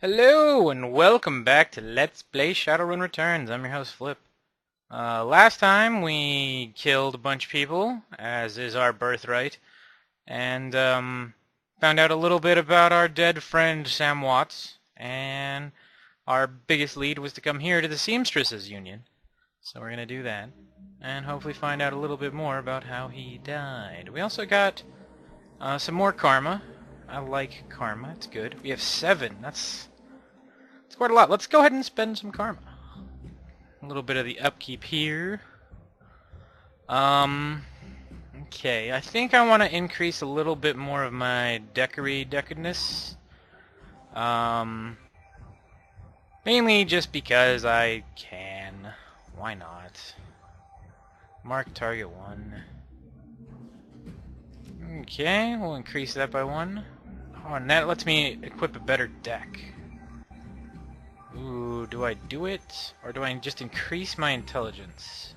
Hello and welcome back to Let's Play Shadowrun Returns. I'm your host Flip. Last time we killed a bunch of people, as is our birthright, and found out a little bit about our dead friend Sam Watts, and our biggest lead was to come here to the Seamstresses Union. So we're going to do that, and hopefully find out a little bit more about how he died. We also got some more karma. I like karma, it's good. We have 7, that's quite a lot. Let's go ahead and spend some karma. A little bit of the upkeep here. Okay, I think I want to increase a little bit more of my deckedness. Mainly just because I can. Why not? Mark target 1. Okay, we'll increase that by 1. Oh, and that lets me equip a better deck. Ooh, do I do it? Or do I just increase my intelligence?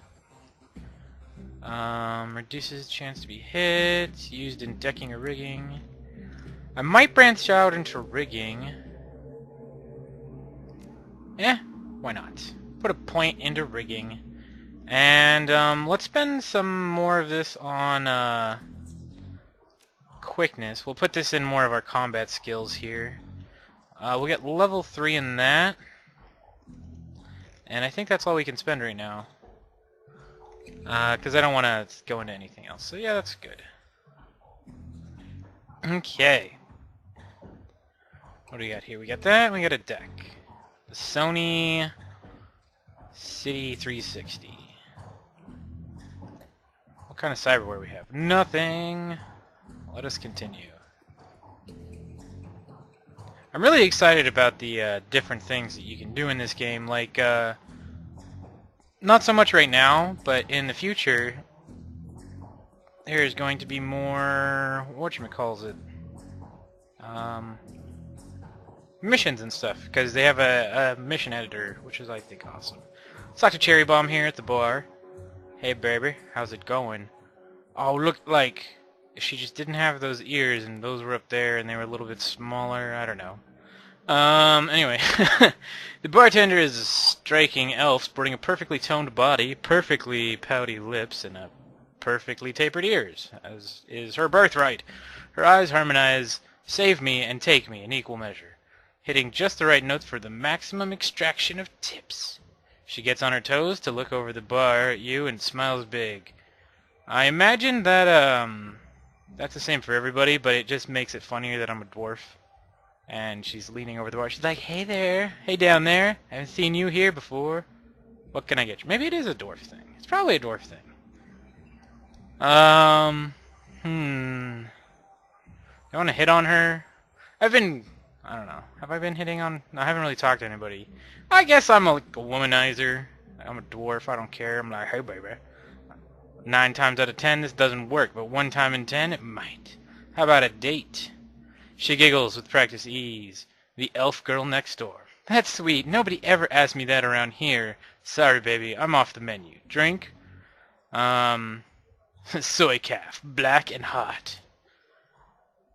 Reduces chance to be hit, used in decking or rigging. I might branch out into rigging. Why not? Put a point into rigging. And, let's spend some more of this on, quickness. We'll put this in more of our combat skills here. We'll get level 3 in that. And I think that's all we can spend right now. Because I don't want to go into anything else. So yeah, that's good. Okay. What do we got here? We got that, and we got a deck. The Sony City 360. What kind of cyberware we have? Nothing. Let us continue. I'm really excited about the different things that you can do in this game, like, not so much right now, but in the future, there's going to be more, whatchamacallit, missions and stuff, because they have a mission editor, which is, I think, awesome. Let's talk to Cherry Bomb here at the bar. Hey, baby, how's it going? Oh, look, like, if she just didn't have those ears, and those were up there, and they were a little bit smaller, I don't know. Anyway, the bartender is a striking elf sporting a perfectly toned body, perfectly pouty lips, and a perfectly tapered ears, as is her birthright. Her eyes harmonize, save me and take me in equal measure, hitting just the right notes for the maximum extraction of tips. She gets on her toes to look over the bar at you and smiles big. I imagine that, that's the same for everybody, but it just makes it funnier that I'm a dwarf. And she's leaning over the bar. She's like, hey there. Hey down there. I haven't seen you here before. What can I get you? Maybe it is a dwarf thing. It's probably a dwarf thing. I want to hit on her. I don't know. Have I been hitting on... No, I haven't really talked to anybody. I guess I'm like a womanizer. I'm a dwarf. I don't care. I'm like, hey baby. 9 times out of 10 this doesn't work, but 1 time in 10 it might. How about a date? She giggles with practiced ease. The elf girl next door. That's sweet. Nobody ever asked me that around here. Sorry, baby. I'm off the menu. Drink? Soy calf. Black and hot.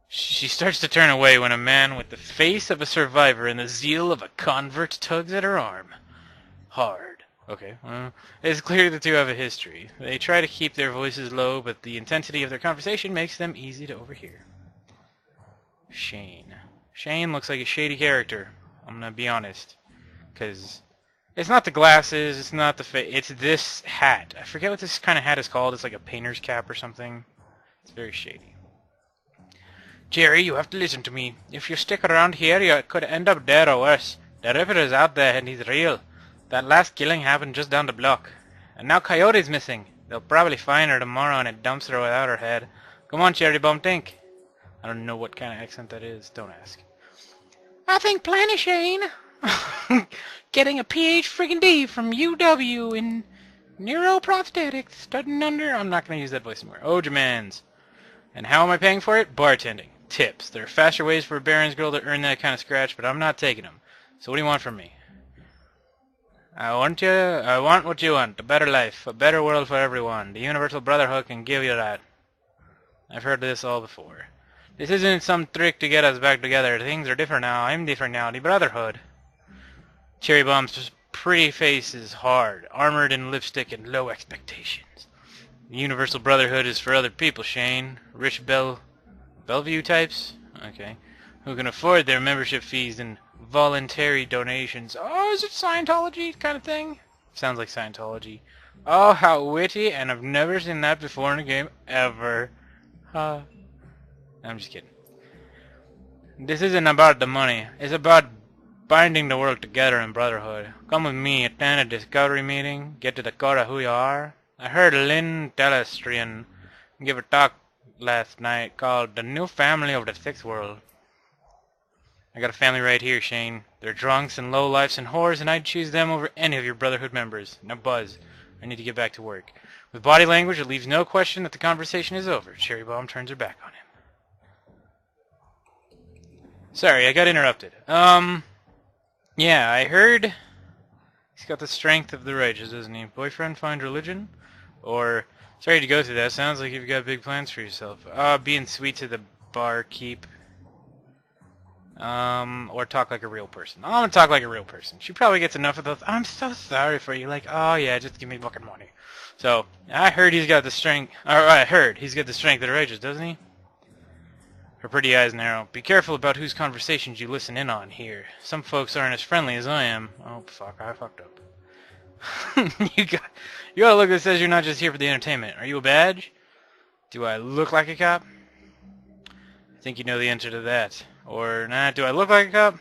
She starts to turn away when a man with the face of a survivor and the zeal of a convert tugs at her arm. Hard. Okay, well, it's clear the two have a history. They try to keep their voices low, but the intensity of their conversation makes them easy to overhear. Shane. Shane looks like a shady character. I'm gonna be honest. Because it's not the glasses, it's not the face, it's this hat. I forget what this kind of hat is called. It's like a painter's cap or something. It's very shady. Jerry, you have to listen to me. If you stick around here, you could end up dead or worse. The Ripper is out there and he's real. That last killing happened just down the block. And now Coyote's missing. They'll probably find her tomorrow in a dumpster without her head. Come on, Cherry Bomb, think. I don't know what kind of accent that is. Don't ask. I think plenty, Shane. Getting a PhD from UW in neuroprosthetics. Studying under... I'm not going to use that voice anymore. Ojamans. And how am I paying for it? Bartending. Tips. There are faster ways for a Baron's girl to earn that kind of scratch, but I'm not taking them. So what do you want from me? I want what you want. A better life. A better world for everyone. The Universal Brotherhood can give you that. I've heard this all before. This isn't some trick to get us back together. Things are different now. I'm different now. The Brotherhood. Cherry Bomb's pretty face is hard, armored in lipstick and low expectations. The Universal Brotherhood is for other people, Shane. Rich Bellevue types? Okay. Who can afford their membership fees and voluntary donations. Oh, is it Scientology kind of thing? Sounds like Scientology. Oh, how witty, and I've never seen that before in a game, ever. I'm just kidding. This isn't about the money. It's about binding the world together in brotherhood. Come with me, attend a discovery meeting, get to the core of who you are. I heard Lynn Telestrian give a talk last night called The New Family of the Sixth World. I got a family right here, Shane. They're drunks and lowlifes and whores, and I'd choose them over any of your Brotherhood members. Now buzz. I need to get back to work. With body language, it leaves no question that the conversation is over. Cherry Bomb turns her back on him. Sorry, I got interrupted. Yeah, I heard he's got the strength of the righteous, doesn't he? Boyfriend find religion? Or, sorry to go through that, sounds like you've got big plans for yourself. Being sweet to the barkeep. Or talk like a real person. I'm gonna talk like a real person. She probably gets enough of those, I'm so sorry for you, like, oh yeah, just give me fucking money. So, I heard he's got the strength, of the righteous, doesn't he? Her pretty eyes narrow. Be careful about whose conversations you listen in on here. Some folks aren't as friendly as I am. Oh, fuck, I fucked up. You got a look that says you're not just here for the entertainment. Are you a badge? Do I look like a cop? I think you know the answer to that. Or, nah, do I look like a cop?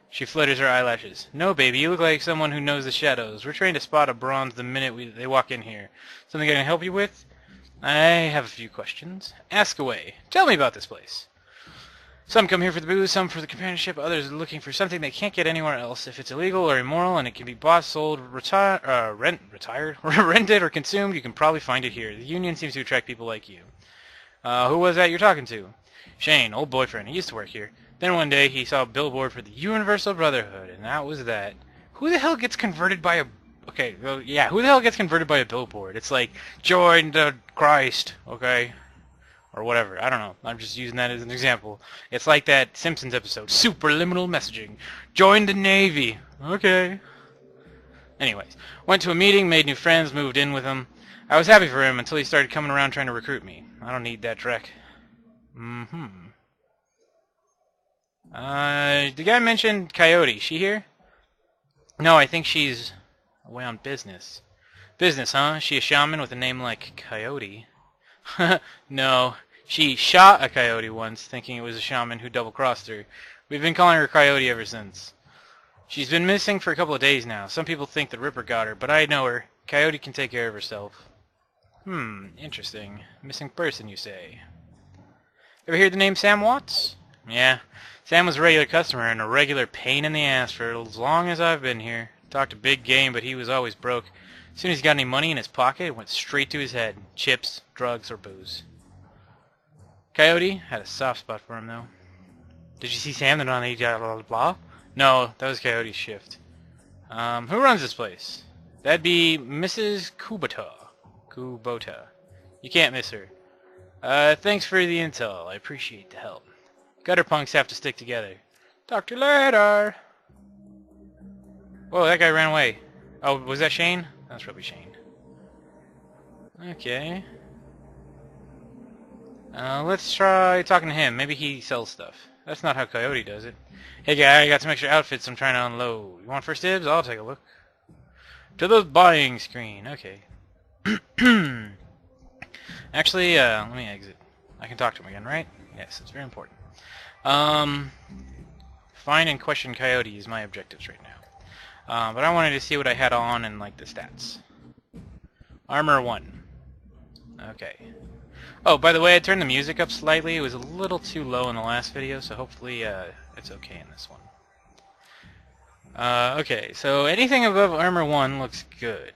She flutters her eyelashes. No, baby, you look like someone who knows the shadows. We're trained to spot a bronze the minute they walk in here. Something I can help you with? I have a few questions. Ask away. Tell me about this place. Some come here for the booze, some for the companionship, others are looking for something they can't get anywhere else. If it's illegal or immoral and it can be bought, sold, rented, or consumed, you can probably find it here. The union seems to attract people like you. Who was that you're talking to? Shane, old boyfriend. He used to work here. Then one day he saw a billboard for the Universal Brotherhood, and that was that. Who the hell gets converted by a... Okay, well, yeah, who the hell gets converted by a billboard? It's like, join the Christ, okay? Or whatever, I don't know. I'm just using that as an example. It's like that Simpsons episode, Superliminal Messaging. Join the Navy. Okay. Anyways, went to a meeting, made new friends, moved in with him. I was happy for him until he started coming around trying to recruit me. I don't need that dreck. The guy mentioned Coyote. She here? No, I think she's away on business. Business, huh? She a shaman with a name like Coyote? No, she shot a coyote once, thinking it was a shaman who double-crossed her. We've been calling her Coyote ever since. She's been missing for a couple of days now. Some people think the Ripper got her, but I know her. Coyote can take care of herself. Interesting. Missing person, you say? Ever hear the name Sam Watts? Yeah. Sam was a regular customer and a regular pain in the ass for as long as I've been here. Talked a big game, but he was always broke. As soon as he got any money in his pocket, it went straight to his head. Chips, drugs, or booze. Coyote had a soft spot for him, though. Did you see Sam the on blah blah blah? No, that was Coyote's shift. Who runs this place? That'd be Mrs. Kubota. You can't miss her. Thanks for the intel. I appreciate the help. Gutter punks have to stick together. Talk to you later. Whoa, that guy ran away. Oh, was that Shane? That's probably Shane. Okay. Let's try talking to him. Maybe he sells stuff. That's not how Coyote does it. Hey guy, I got some extra outfits I'm trying to unload. You want first dibs? I'll take a look. To the buying screen. Okay. Actually, let me exit. I can talk to him again, right? Yes, it's very important. Find and question Coyote is my objectives right now. But I wanted to see what I had on and, like, the stats. Armor 1. Okay. Oh, by the way, I turned the music up slightly. It was a little too low in the last video, so hopefully it's okay in this one. Okay, so anything above Armor 1 looks good.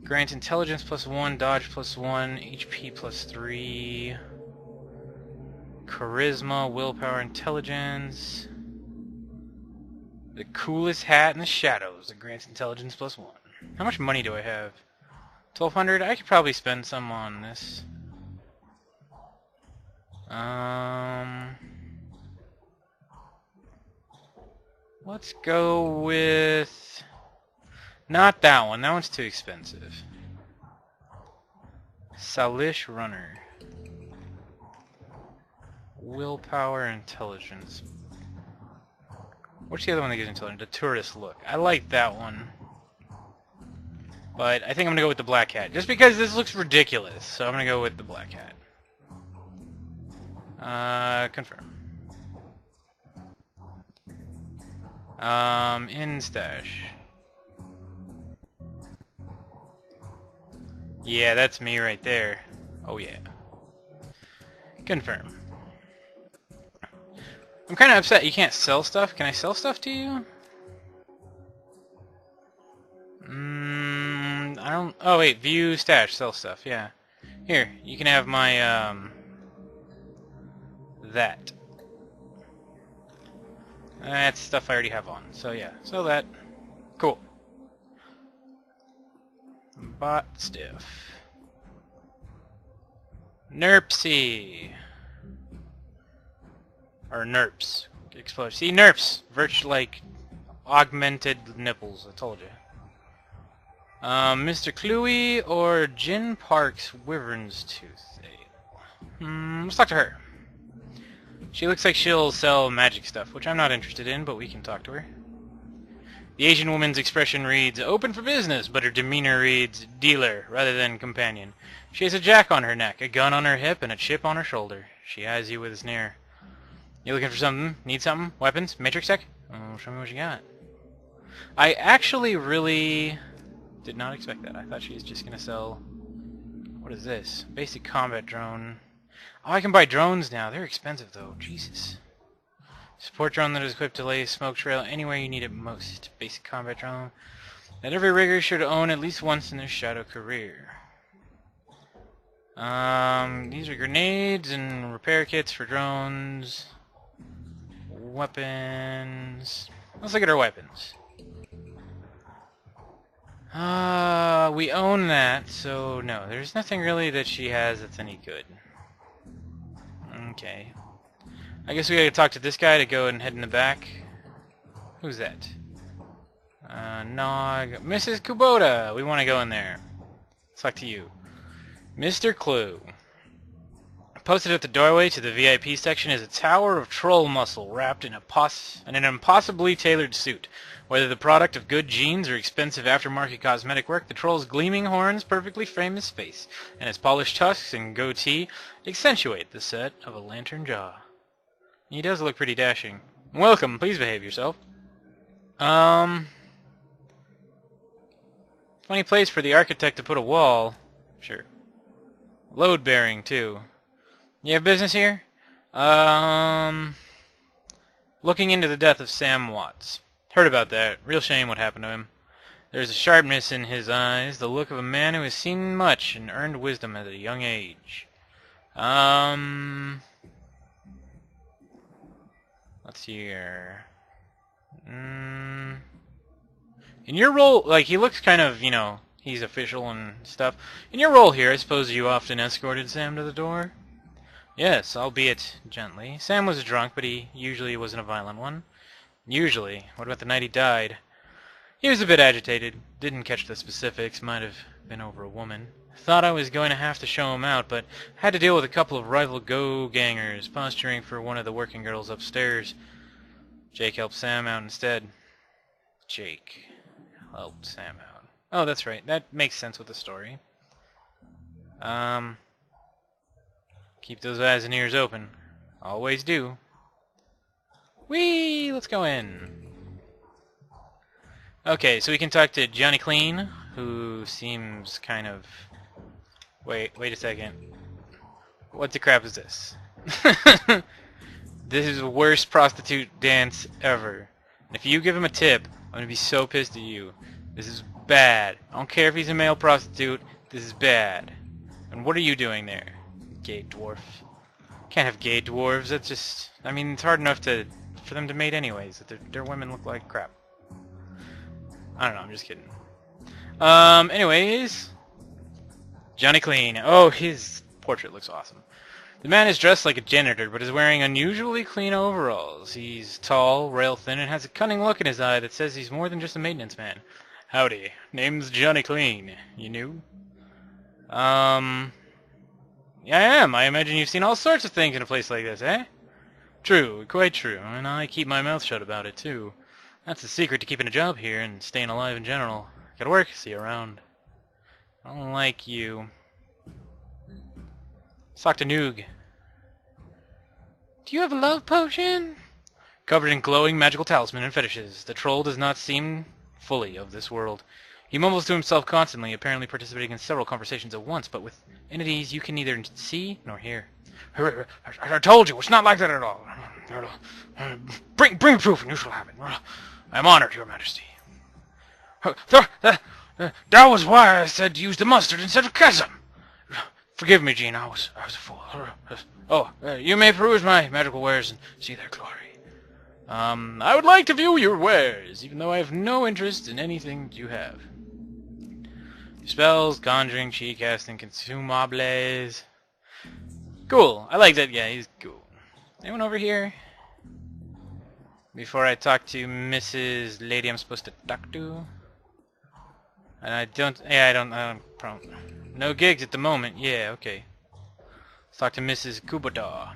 Grant Intelligence +1, Dodge +1, HP +3, Charisma, Willpower, Intelligence. The coolest hat in the shadows that grants Intelligence +1. How much money do I have? 1,200? I could probably spend some on this. Um, let's go with not that one. That one's too expensive. Salish Runner. Willpower, intelligence. What's the other one that gives intelligence? The tourist look. I like that one. But I think I'm going to go with the black hat. Just because this looks ridiculous. So I'm going to go with the black hat. Confirm. In stash. Yeah, that's me right there. Oh yeah. Confirm. I'm kind of upset you can't sell stuff. Can I sell stuff to you? I don't... Oh wait, view stash, sell stuff, yeah. Here, you can have my, that. That's stuff I already have on, so yeah, sell that. Cool. Bot stiff. Nerpsy. Or nerps. Explode. See, nerfs. Virtual, like, augmented nipples, I told you. Mr. Cluey or Jin Park's Wyvern's Tooth. Let's talk to her. She looks like she'll sell magic stuff, which I'm not interested in, but we can talk to her. The Asian woman's expression reads, open for business, but her demeanor reads, dealer, rather than companion. She has a jack on her neck, a gun on her hip, and a chip on her shoulder. She eyes you with a sneer. You looking for something? Need something? Weapons? Matrix tech? Oh, show me what you got. I actually really did not expect that. I thought she was just going to sell... What is this? Basic combat drone. Oh, I can buy drones now. They're expensive, though. Jesus. Support drone that is equipped to lay a smoke trail anywhere you need it most. Basic combat drone that every rigger should own at least once in their shadow career. These are grenades and repair kits for drones. Weapons. Let's look at our weapons. We own that, so no, there's nothing really that she has that's any good. Okay. I guess we gotta talk to this guy to go and head in the back. Who's that? Nog. Mrs. Kubota! We want to go in there. Let's talk to you. Mr. Clue. Posted at the doorway to the VIP section is a tower of troll muscle wrapped in an impossibly tailored suit. Whether the product of good genes or expensive aftermarket cosmetic work, the troll's gleaming horns perfectly frame his face, and his polished tusks and goatee accentuate the set of a lantern jaw. He does look pretty dashing. Welcome, please behave yourself. Funny place for the architect to put a wall. Sure. Load bearing, too. You have business here? Looking into the death of Sam Watts. Heard about that. Real shame what happened to him. There's a sharpness in his eyes, the look of a man who has seen much and earned wisdom at a young age. Let's see here. In your role, like, he looks kind of, you know, he's official and stuff. In your role here, I suppose you often escorted Sam to the door? Yes, albeit gently. Sam was drunk, but he usually wasn't a violent one. Usually. What about the night he died? He was a bit agitated. Didn't catch the specifics. Might have been over a woman. Thought I was going to have to show him out, but had to deal with a couple of rival go-gangers posturing for one of the working girls upstairs. Jake helped Sam out instead. Jake helped Sam out. Oh, that's right. That makes sense with the story. Keep those eyes and ears open. Always do. Whee! Let's go in. Okay, so we can talk to Johnny Clean, who seems kind of... Wait a second. What the crap is this? This is the worst prostitute dance ever. And if you give him a tip, I'm gonna be so pissed at you. This is bad. I don't care if he's a male prostitute. This is bad. And what are you doing there? Gay dwarf. Can't have gay dwarves. That's just... I mean, it's hard enough for them to mate anyways. Their women look like crap. I don't know. I'm just kidding. Anyways... Johnny Clean. Oh, his portrait looks awesome. The man is dressed like a janitor, but is wearing unusually clean overalls. He's tall, rail-thin, and has a cunning look in his eye that says he's more than just a maintenance man. Howdy. Name's Johnny Clean. You new? Yeah, I am. I imagine you've seen all sorts of things in a place like this, eh? True, quite true, and I keep my mouth shut about it, too. That's the secret to keeping a job here and staying alive in general. Gotta work, see you around. I don't like you. Let's talk to Noog. Do you have a love potion? Covered in glowing magical talisman and fetishes, the troll does not seem fully of this world. He mumbles to himself constantly, apparently participating in several conversations at once, but with entities you can neither see nor hear. I told you, it's not like that at all. Bring proof and you shall have it. I am honored, Your Majesty. That was why I said use the mustard instead of ketchup. Forgive me, Jean, I was a fool. You may peruse my magical wares and see their glory. I would like to view your wares, even though I have no interest in anything you have. Spells, conjuring, chi casting, consumables. Cool. I like that guy. He's cool. Anyone over here? Before I talk to Mrs. Lady I'm supposed to talk to? And I don't... Yeah, I don't... No gigs at the moment. Yeah, okay. Let's talk to Mrs. Kubota.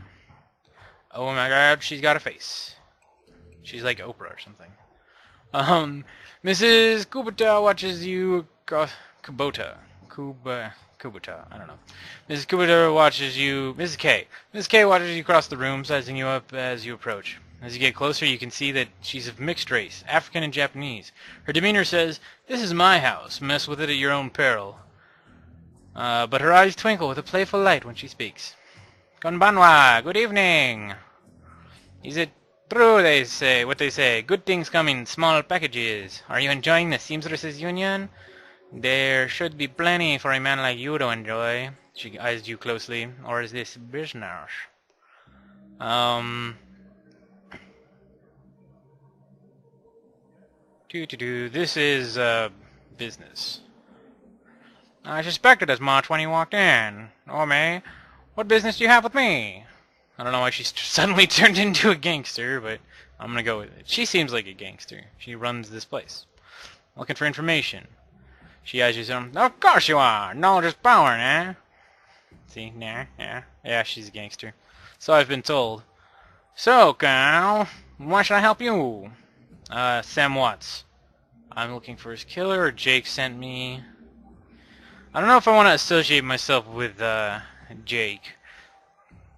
Oh my god, she's got a face. She's like Oprah or something. Mrs. Kubota watches you... Kubota. I don't know. Mrs. Kubota watches you... Mrs. K. Mrs. K watches you cross the room, sizing you up as you approach. As you get closer, you can see that she's of mixed race, African and Japanese. Her demeanor says, "This is my house. Mess with it at your own peril." But her eyes twinkle with a playful light when she speaks. Konbanwa, good evening. Is it true what they say? Good things come in small packages. Are you enjoying the seamstresses' union? There should be plenty for a man like you to enjoy. She eyes you closely. Or is this business? This is, business. I suspected as much when you walked in. Oh, May, what business do you have with me? I don't know why she suddenly turned into a gangster, but I'm gonna go with it. She seems like a gangster. She runs this place. Looking for information. She eyes you some. Of course you are. Knowledge is power, eh? See? Nah, yeah. Yeah, she's a gangster. So I've been told. So, Cal, why should I help you? Sam Watts. I'm looking for his killer, or Jake sent me. I don't know if I want to associate myself with, Jake.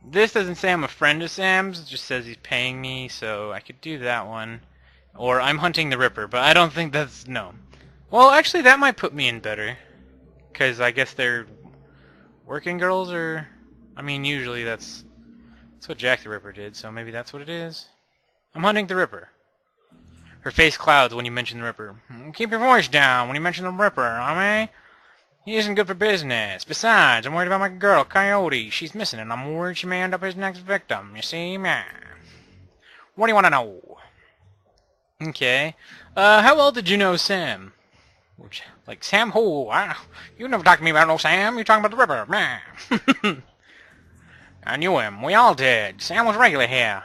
This doesn't say I'm a friend of Sam's, it just says he's paying me, so I could do that one. Or I'm hunting the Ripper, but I don't think that's... no. Well, actually, that might put me in better. Because I guess they're working girls, or... I mean, usually that's what Jack the Ripper did, so maybe that's what it is. I'm hunting the Ripper. Her face clouds when you mention the Ripper. Keep your voice down when you mention the Ripper, homie. He isn't good for business. Besides, I'm worried about my girl, Coyote. She's missing, and I'm worried she may end up his next victim. You see, man? What do you want to know? Okay. How well did you know Sam? Like, Sam who? You never talked to me about no Sam. You're talking about the Ripper, man. I knew him. We all did. Sam was regular here.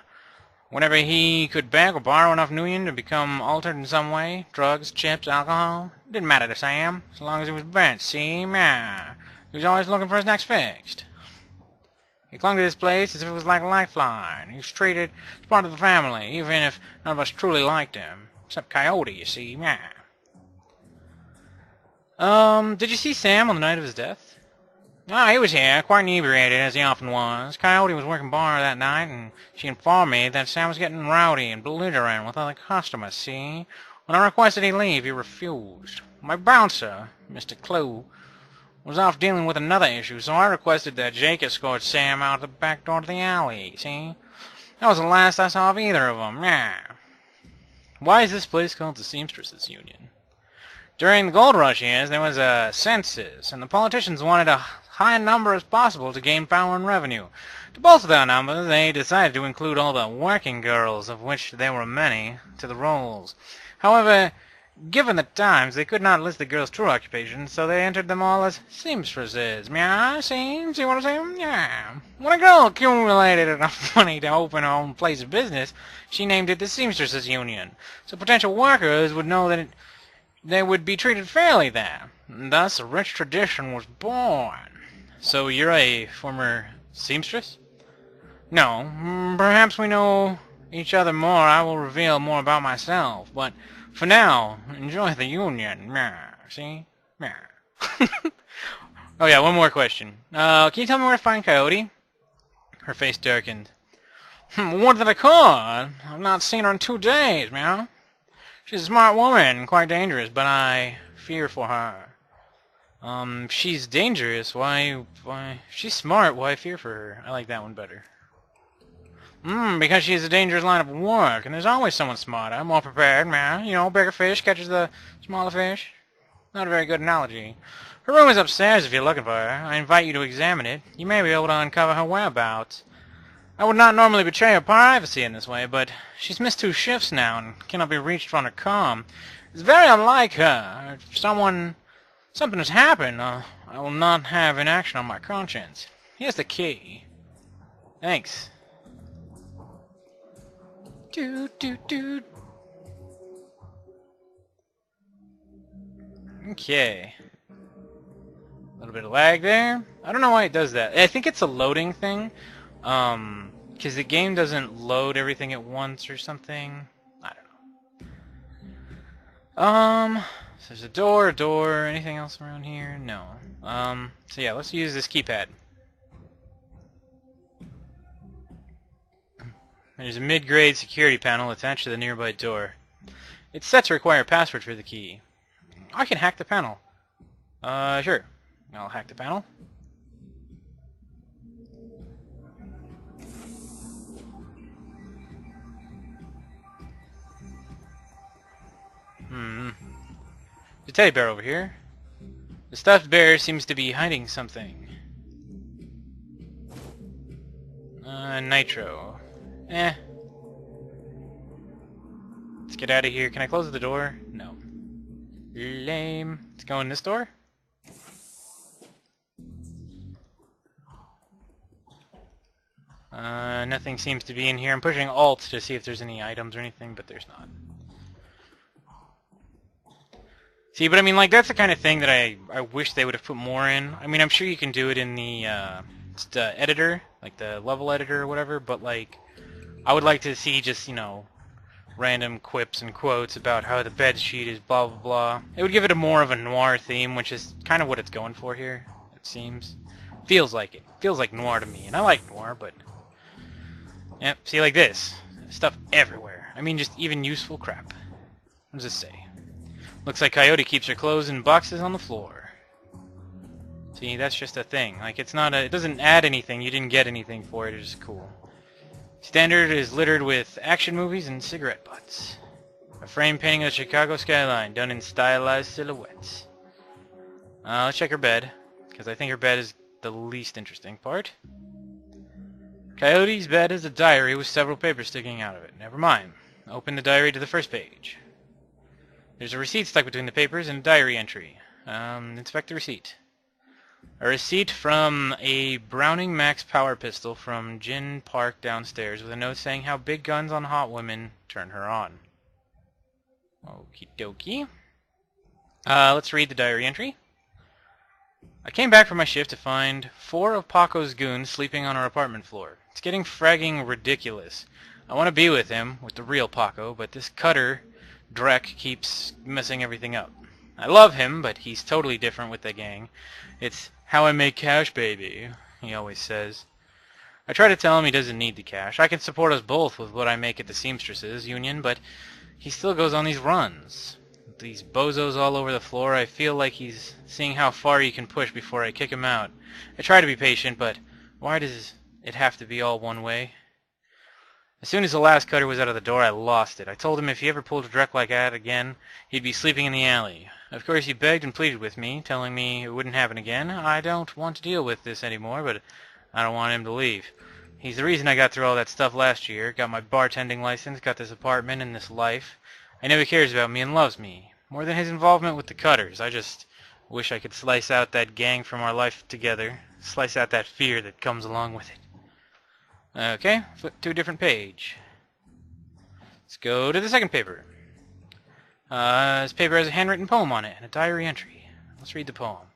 Whenever he could beg or borrow enough Nuyen to become altered in some way, drugs, chips, alcohol, it didn't matter to Sam, as long as he was bent, see, man. He was always looking for his next fixed. He clung to this place as if it was like a lifeline. He was treated as part of the family, even if none of us truly liked him. Except Coyote, you see, man. Did you see Sam on the night of his death? He was here, quite inebriated, as he often was. Coyote was working bar that night, and she informed me that Sam was getting rowdy and belligerent with other customers, see? When I requested he leave, he refused. My bouncer, Mr. Clue, was off dealing with another issue, so I requested that Jake escort Sam out the back door to the alley, see? That was the last I saw of either of them, yeah. Why is this place called the Seamstresses' Union? During the gold rush years, there was a census, and the politicians wanted a high number as possible to gain power and revenue. To bolster their numbers, they decided to include all the working girls, of which there were many, to the rolls. However, Given the times, they could not list the girls' true occupations, so they entered them all as seamstresses. Myaah, see what I'm saying? Yeah. When a girl accumulated enough money to open her own place of business, she named it the Seamstresses Union, so potential workers would know that they would be treated fairly there. Thus, a rich tradition was born. So you're a former seamstress? No. Perhaps we know each other more. I will reveal more about myself, but for now, enjoy the union. Myaah, see? Myaah. Oh yeah, one more question. Can you tell me where to find Coyote? Her face darkened. What did I call? I've not seen her in 2 days, man. She's a smart woman, quite dangerous, but I fear for her. She's dangerous. Why? She's smart. Why fear for her? I like that one better. Because she's a dangerous line of work, and there's always someone smarter, more prepared, man. You know, bigger fish catches the smaller fish. Not a very good analogy. Her room is upstairs if you're looking for her. I invite you to examine it. You may be able to uncover her whereabouts. I would not normally betray her privacy in this way, but she's missed 2 shifts now and cannot be reached from her comm. It's very unlike her. If something has happened, I will not have inaction on my conscience. Here's the key. Thanks. Dude. Okay. A little bit of lag there. I don't know why it does that. I think it's a loading thing. Because the game doesn't load everything at once or something. I don't know. So there's a door. Anything else around here? No. So yeah, let's use this keypad. There's a mid-grade security panel attached to the nearby door. It's set to require a password for the key. I can hack the panel. Sure. I'll hack the panel. There's a teddy bear over here. The stuffed bear seems to be hiding something. Nitro. Let's get out of here. Can I close the door? No. Lame. Let's go in this door. Nothing seems to be in here. I'm pushing Alt to see if there's any items or anything, but there's not. See, but I mean, like, that's the kind of thing that I wish they would have put more in. I mean, I'm sure you can do it in the editor, like the level editor or whatever, but, like, I would like to see just, you know, random quips and quotes about how the bed sheet is blah blah blah. It would give it a more of a noir theme, which is kind of what it's going for here, it seems. Feels like it. Feels like noir to me, and I like noir, but... Yep, see, like this. Stuff everywhere. I mean, just even useful crap. What does this say? Looks like Coyote keeps her clothes in boxes on the floor. See, that's just a thing. Like, it's not a... It doesn't add anything. You didn't get anything for it. It's just cool. Standard is littered with action movies and cigarette butts. A frame painting of the Chicago skyline, done in stylized silhouettes. Let's check her bed, because I think her bed is the least interesting part. Coyote's bed is a diary with several papers sticking out of it. Never mind. Open the diary to the first page. There's a receipt stuck between the papers and a diary entry. Inspect the receipt. A receipt from a Browning Max power pistol from Gin Park downstairs with a note saying how big guns on hot women turn her on. Okie dokie. Let's read the diary entry. I came back from my shift to find 4 of Paco's goons sleeping on our apartment floor. It's getting fragging ridiculous. I want to be with him, with the real Paco, but this cutter, Drek, keeps messing everything up. I love him, but he's totally different with the gang. It's how I make cash, baby, he always says. I try to tell him he doesn't need the cash. I can support us both with what I make at the Seamstresses Union, but he still goes on these runs. With these bozos all over the floor, I feel like he's seeing how far he can push before I kick him out. I try to be patient, but why does it have to be all one way? As soon as the last cutter was out of the door, I lost it. I told him if he ever pulled a Drek like that again, he'd be sleeping in the alley. Of course, he begged and pleaded with me, telling me it wouldn't happen again. I don't want to deal with this anymore, but I don't want him to leave. He's the reason I got through all that stuff last year, got my bartending license, got this apartment and this life. He never cares about me and loves me. More than his involvement with the Cutters. I just wish I could slice out that gang from our life together. Slice out that fear that comes along with it. Okay, flip to a different page. Let's go to the second paper. This paper has a handwritten poem on it and a diary entry. Let's read the poem.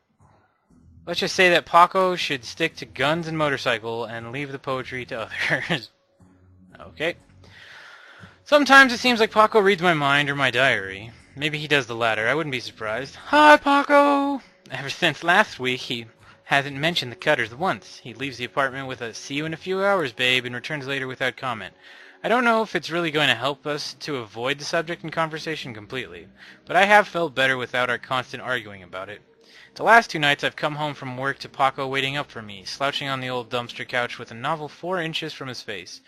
Let's just say that Paco should stick to guns and motorcycle and leave the poetry to others. Okay. Sometimes it seems like Paco reads my mind or my diary. Maybe he does the latter. I wouldn't be surprised. Hi, Paco! Ever since last week, he hasn't mentioned the Cutters once. He leaves the apartment with a "see you in a few hours, babe," and returns later without comment. I don't know if it's really going to help us to avoid the subject and conversation completely, but I have felt better without our constant arguing about it. The last 2 nights I've come home from work to Paco waiting up for me, slouching on the old dumpster couch with a novel 4 inches from his face.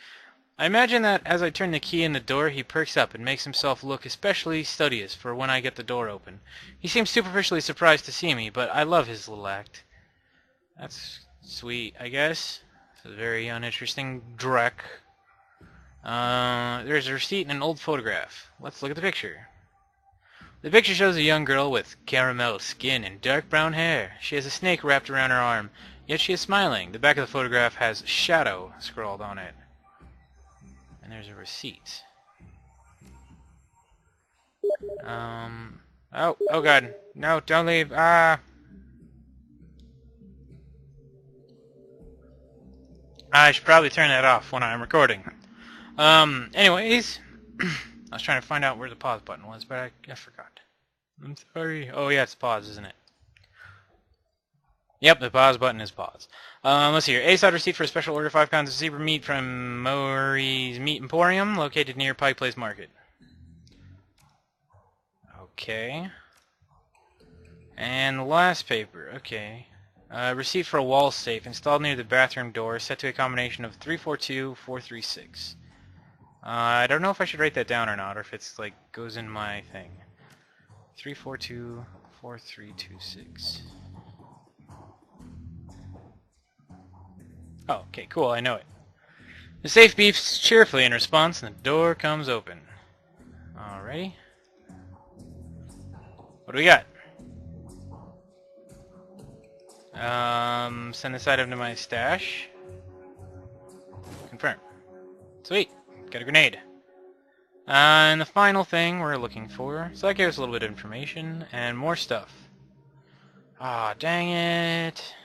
I imagine that as I turn the key in the door, he perks up and makes himself look especially studious for when I get the door open. He seems superficially surprised to see me, but I love his little act. That's sweet, I guess. It's a very uninteresting dreck. There's a receipt and an old photograph. Let's look at the picture. The picture shows a young girl with caramel skin and dark brown hair. She has a snake wrapped around her arm, yet she is smiling. The back of the photograph has "Shadow" scrawled on it. And there's a receipt. Oh god. No, don't leave. I should probably turn that off when I'm recording. Anyways, I was trying to find out where the pause button was, but I forgot. I'm sorry. Oh yeah, it's pause, isn't it? Yep, the pause button is pause. Let's see here. A-side receipt for a special order, 5 pounds of zebra meat from Maury's Meat Emporium, located near Pike Place Market. Okay. And the last paper. Okay. Receipt for a wall safe installed near the bathroom door, set to a combination of 342436. I don't know if I should write that down or not, or if it's like goes in my thing. 3424326. Oh, okay, cool, I know it. The safe beeps cheerfully in response, and the door comes open. Alrighty. What do we got? Send this item to my stash. Confirm. Sweet. Got a grenade. And the final thing we're looking for. So that gave us a little bit of information and more stuff. Ah, dang it.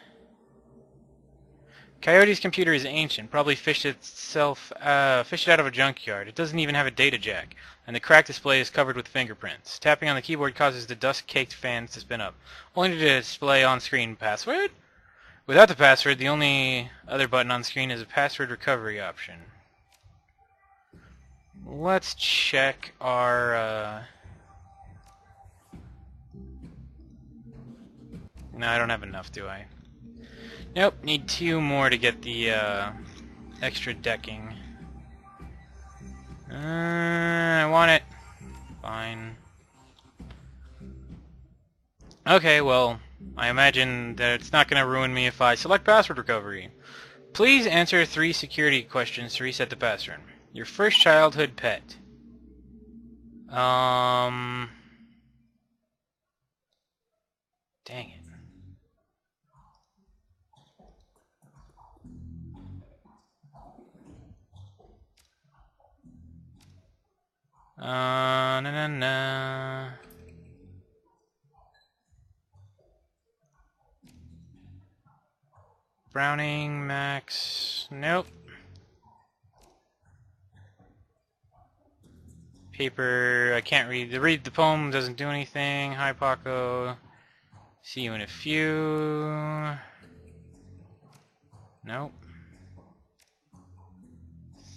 Coyote's computer is ancient, probably fished it out of a junkyard. It doesn't even have a data jack, and the cracked display is covered with fingerprints. Tapping on the keyboard causes the dust-caked fans to spin up, only to display on-screen password. Without the password, the only other button on screen is a password recovery option. Let's check our... No, I don't have enough, do I? Nope, need 2 more to get the extra decking. I want it. Fine. Okay, well, I imagine that it's not going to ruin me if I select password recovery. Please answer 3 security questions to reset the password. Your first childhood pet. Dang it. Na. Browning, Max, nope. Paper, I can't read. The poem doesn't do anything. Hi, Paco. See you in a few. Nope.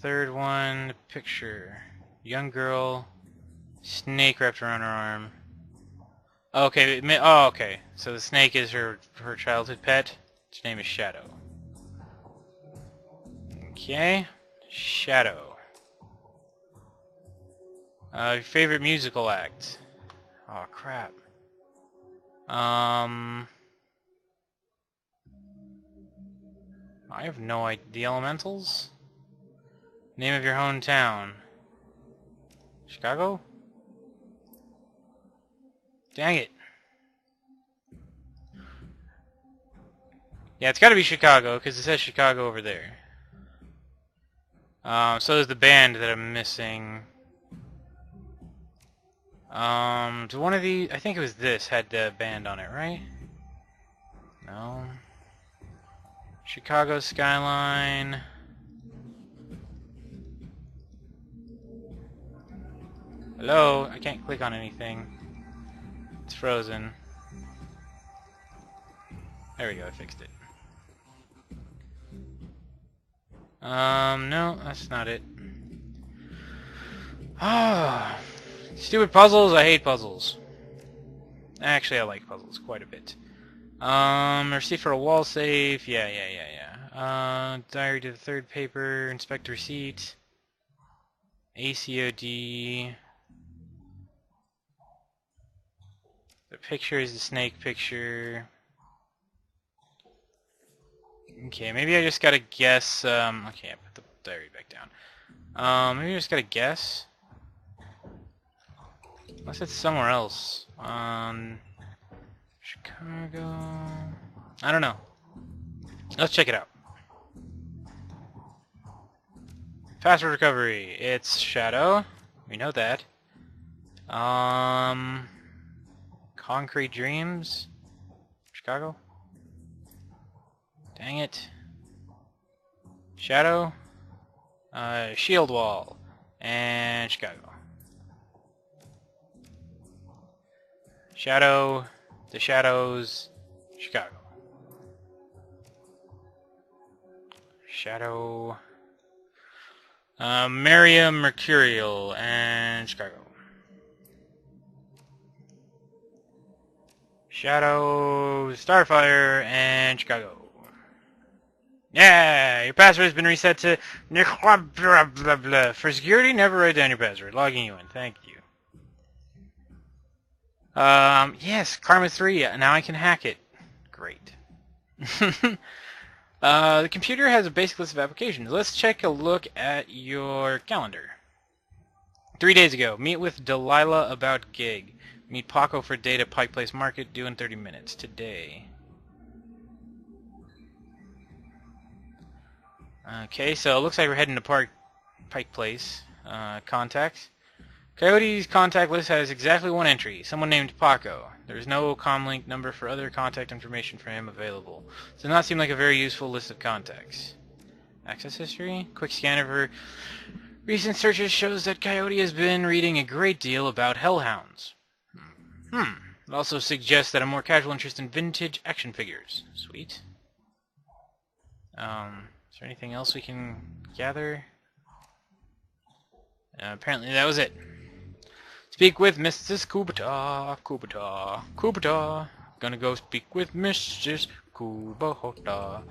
Third one, picture. Young girl, snake wrapped around her arm. Okay, oh, okay. So the snake is her childhood pet. Its name is Shadow. Okay, Shadow. Your favorite musical act? Oh crap. I have no idea. The Elementals? Name of your hometown? Chicago? Dang it. Yeah, it's gotta be Chicago, because it says Chicago over there. So there's the band that I'm missing. Do one of these... I think it was this had the band on it, right? No. Chicago skyline. Hello? I can't click on anything. It's frozen. There we go, I fixed it. No, that's not it. Ah, stupid puzzles, I hate puzzles. Actually, I like puzzles quite a bit. Receipt for a wall safe, yeah. Diary to the third paper, inspect receipt. ACOD. The picture is the snake picture. Okay, maybe I just gotta guess, okay, I put the diary back down. Maybe I just gotta guess. Unless it's somewhere else. Chicago... I don't know. Let's check it out. Password recovery. It's Shadow. We know that. Concrete Dreams. Chicago. Dang it. Shadow. Shield Wall. And Chicago. Shadow. The Shadows. Chicago. Shadow. Maria Mercurial and Chicago. Shadow, Starfire, and Chicago. Yeah, your password has been reset to blah, blah, blah. For security, never write down your password. Logging you in. Thank you. Yes, Karma 3. Now I can hack it. Great. The computer has a basic list of applications. Let's take a look at your calendar. 3 days ago, meet with Delilah about gig. Meet Paco for date at Pike Place Market, due in 30 minutes. Today. Okay, so it looks like we're heading to Pike Place. Contacts. Coyote's contact list has exactly one entry, someone named Paco. There is no comlink number for other contact information for him available. Does not seem like a very useful list of contacts. Access history? Quick scan of her recent searches shows that Coyote has been reading a great deal about hellhounds. It also suggests that a more casual interest in vintage action figures. Sweet. Is there anything else we can gather? Apparently that was it. Speak with Mrs. Kubota. Gonna go speak with Mrs. Kubota.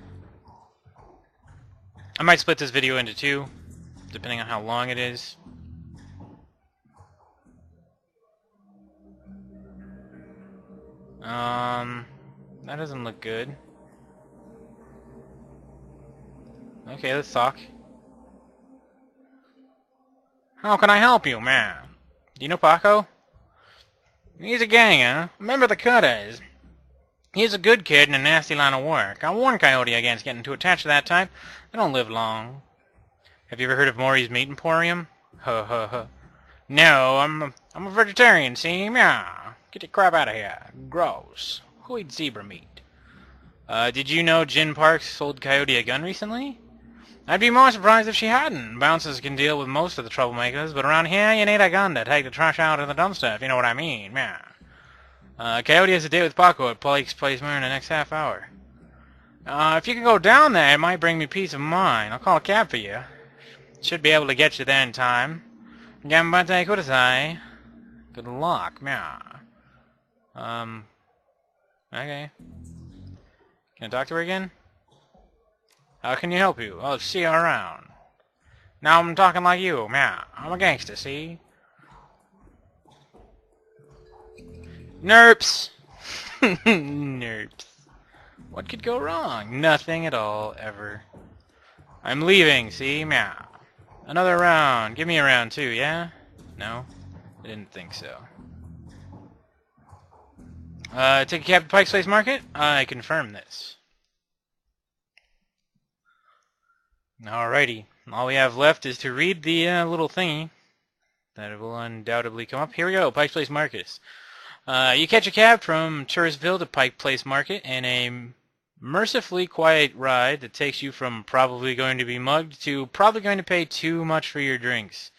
I might split this video into two, depending on how long it is. That doesn't look good. Okay, let's talk. How can I help you, man? Do you know Paco? He's a ganger. Remember the Cutters. He's a good kid in a nasty line of work. I warned Coyote against getting too attached to that type. They don't live long. Have you ever heard of Maury's Meat Emporium? No, I'm a vegetarian, see? Myaah. Get your crap out of here. Gross. Who eats zebra meat? Did you know Jen Parks sold Coyote a gun recently? I'd be more surprised if she hadn't. Bouncers can deal with most of the troublemakers, but around here you need a gun to take the trash out of the dumpster, if you know what I mean. Yeah. Coyote has a date with Paco at Pike's Place in the next half hour. If you can go down there, it might bring me peace of mind. I'll call a cab for you. Should be able to get you there in time. Gambate kudasai. Good luck. Myaah. Okay. Can I talk to her again? How can you help you? I'll see you around. Now I'm talking like you, Myaah. I'm a gangster, see? Nerps! Nerps. What could go wrong? Nothing at all, ever. I'm leaving, see? Myaah. Another round. Give me a round too, yeah? No? I didn't think so. Take a cab to Pike's Place Market? I confirm this. Alrighty. All we have left is to read the little thingy that will undoubtedly come up. Here we go, Pike's Place Market. You catch a cab from Touristville to Pike Place Market in a mercifully quiet ride that takes you from probably going to be mugged to probably going to pay too much for your drinks.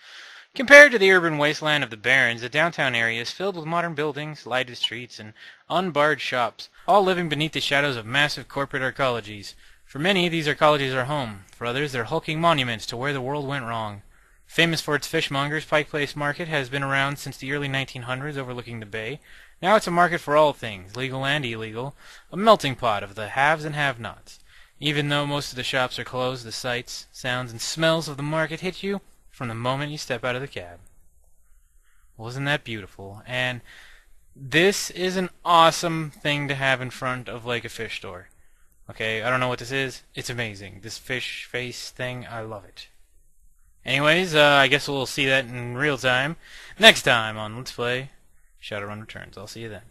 Compared to the urban wasteland of the Barrens, the downtown area is filled with modern buildings, lighted streets, and unbarred shops, all living beneath the shadows of massive corporate arcologies. For many, these arcologies are home. For others, they're hulking monuments to where the world went wrong. Famous for its fishmongers, Pike Place Market has been around since the early 1900s, overlooking the bay. Now it's a market for all things, legal and illegal, a melting pot of the haves and have-nots. Even though most of the shops are closed, the sights, sounds, and smells of the market hit you from the moment you step out of the cab. Wasn't that beautiful? And this is an awesome thing to have in front of like a fish store. Okay, I don't know what this is. It's amazing. This fish face thing, I love it. Anyways, I guess we'll see that in real time next time on Let's Play Shadowrun Returns. I'll see you then.